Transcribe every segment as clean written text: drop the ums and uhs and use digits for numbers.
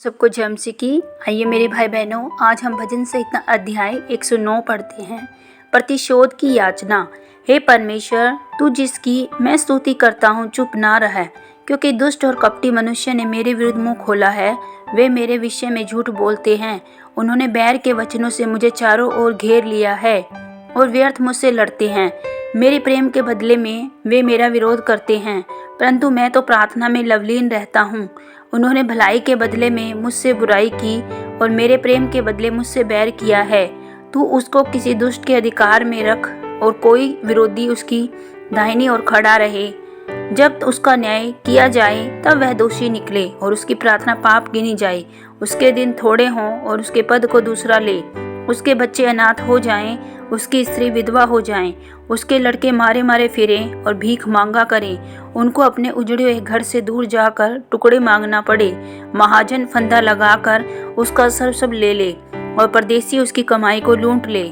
सबको जय मसीह की। आइए मेरे भाई बहनों, आज हम भजन संहिता अध्याय 109 पढ़ते हैं। प्रतिशोध की याचना। हे परमेश्वर, तू जिसकी मैं स्तुति करता हूँ चुप ना रह, क्योंकि दुष्ट और कपटी मनुष्य ने मेरे विरुद्ध मुंह खोला है। वे मेरे विषय में झूठ बोलते हैं। उन्होंने बैर के वचनों से मुझे चारों ओर घेर लिया है और व्यर्थ मुझसे लड़ते हैं। मेरे प्रेम के बदले में वे मेरा विरोध करते हैं, परंतु मैं तो प्रार्थना में लवलीन रहता हूँ। उन्होंने भलाई के बदले में मुझसे बुराई की और मेरे प्रेम के बदले मुझसे बैर किया है। तू उसको किसी दुष्ट के अधिकार में रख और कोई विरोधी उसकी दाहिनी ओर खड़ा रहे। जब उसका न्याय किया जाए तब वह दोषी निकले और उसकी प्रार्थना पाप गिनी जाए। उसके दिन थोड़े हों और उसके पद को दूसरा ले। उसके बच्चे अनाथ हो जाएं, उसकी स्त्री विधवा हो जाएं, उसके लड़के मारे मारे फिरें और भीख मांगा करें। उनको अपने उजड़े हुए घर से दूर जाकर टुकड़े मांगना पड़े। महाजन फंदा लगाकर उसका सब ले ले और परदेसी उसकी कमाई को लूट ले।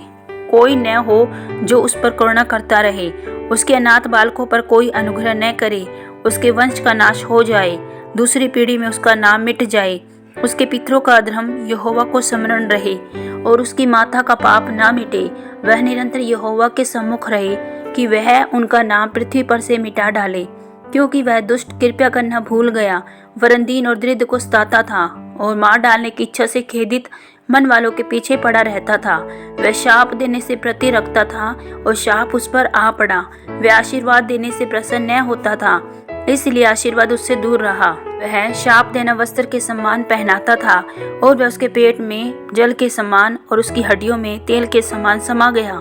कोई न हो जो उस पर करुणा करता रहे। उसके अनाथ बालकों पर कोई अनुग्रह न करे। उसके वंश का नाश हो जाए, दूसरी पीढ़ी में उसका नाम मिट जाए। उसके पितरों का अधर्म यहोवा को स्मरण रहे और उसकी माता का पाप ना मिटे। वह निरंतर यहोवा के सम्मुख रहे कि वह उनका नाम पृथ्वी पर से मिटा डाले, क्योंकि वह दुष्ट कृपया करना भूल गया, वरन दीन और दरिद्र को सताता था और मार डालने की इच्छा से खेदित मन वालों के पीछे पड़ा रहता था। वह शाप देने से प्रति रखता था और शाप उस पर आ पड़ा। वह आशीर्वाद देने से प्रसन्न न होता था, इसलिए आशीर्वाद उससे दूर रहा। वह शाप देना वस्त्र के समान पहनाता था और वह उसके पेट में जल के समान और उसकी हड्डियों में तेल के समान समा गया।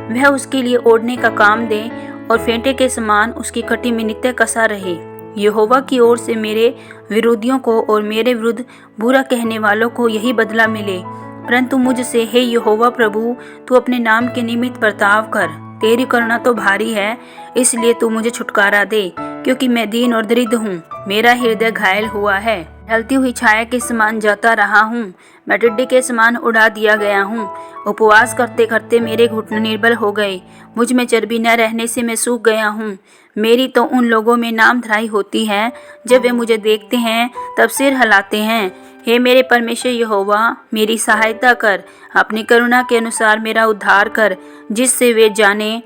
वह उसके लिए ओढ़ने का काम दे और फेंटे के समान उसकी कटी में नित्य कसा रहे। यहोवा की ओर से मेरे विरोधियों को और मेरे विरुद्ध बुरा कहने वालों को यही बदला मिले। परंतु मुझसे हे यहोवा प्रभु, तू अपने नाम के निमित्त बर्ताव कर। तेरी करुणा तो भारी है, इसलिए तू मुझे छुटकारा दे, क्योंकि मैं दीन और दरिद्र हूँ। मेरा हृदय घायल हुआ है, ढलती हुई छाया के समान जाता रहा हूँ। मैं टिड्डी के समान उड़ा दिया गया हूँ। उपवास करते करते मेरे घुटने निर्बल हो गए। मुझ में चर्बी न रहने से मैं सूख गया हूँ। मेरी तो उन लोगों में नाम धराई होती है, जब वे मुझे देखते हैं तब सिर हिलाते हैं। हे मेरे परमेश्वर यहोवा, मेरी सहायता कर। अपनी करुणा के अनुसार मेरा उद्धार कर, जिससे वे जाने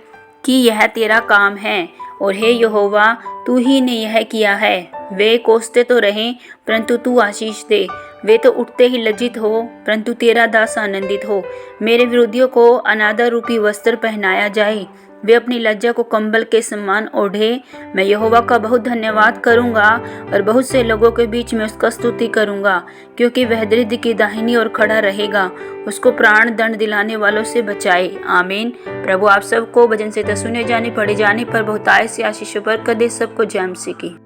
कि यह तेरा काम है। और हे यहोवा, तू ही ने यह किया है। वे कोसते तो रहें, परंतु तू आशीष दे। वे तो उठते ही लज्जित हो, परंतु तेरा दास आनंदित हो। मेरे विरोधियों को अनादर रूपी वस्त्र पहनाया जाए, वे अपनी लज्जा को कंबल के समान ओढ़े। मैं यहोवा का बहुत धन्यवाद करूंगा और बहुत से लोगों के बीच में उसका स्तुति करूंगा, क्योंकि वह दरिद्र की दाहिनी ओर खड़ा रहेगा। उसको प्राण दंड दिलाने वालों से बचाए। आमीन। प्रभु आप सबको भजन संहिता सुने जाने पढ़े जाने पर बहुतायत से आशीषों बरकत दे। सबको जय मसीह की।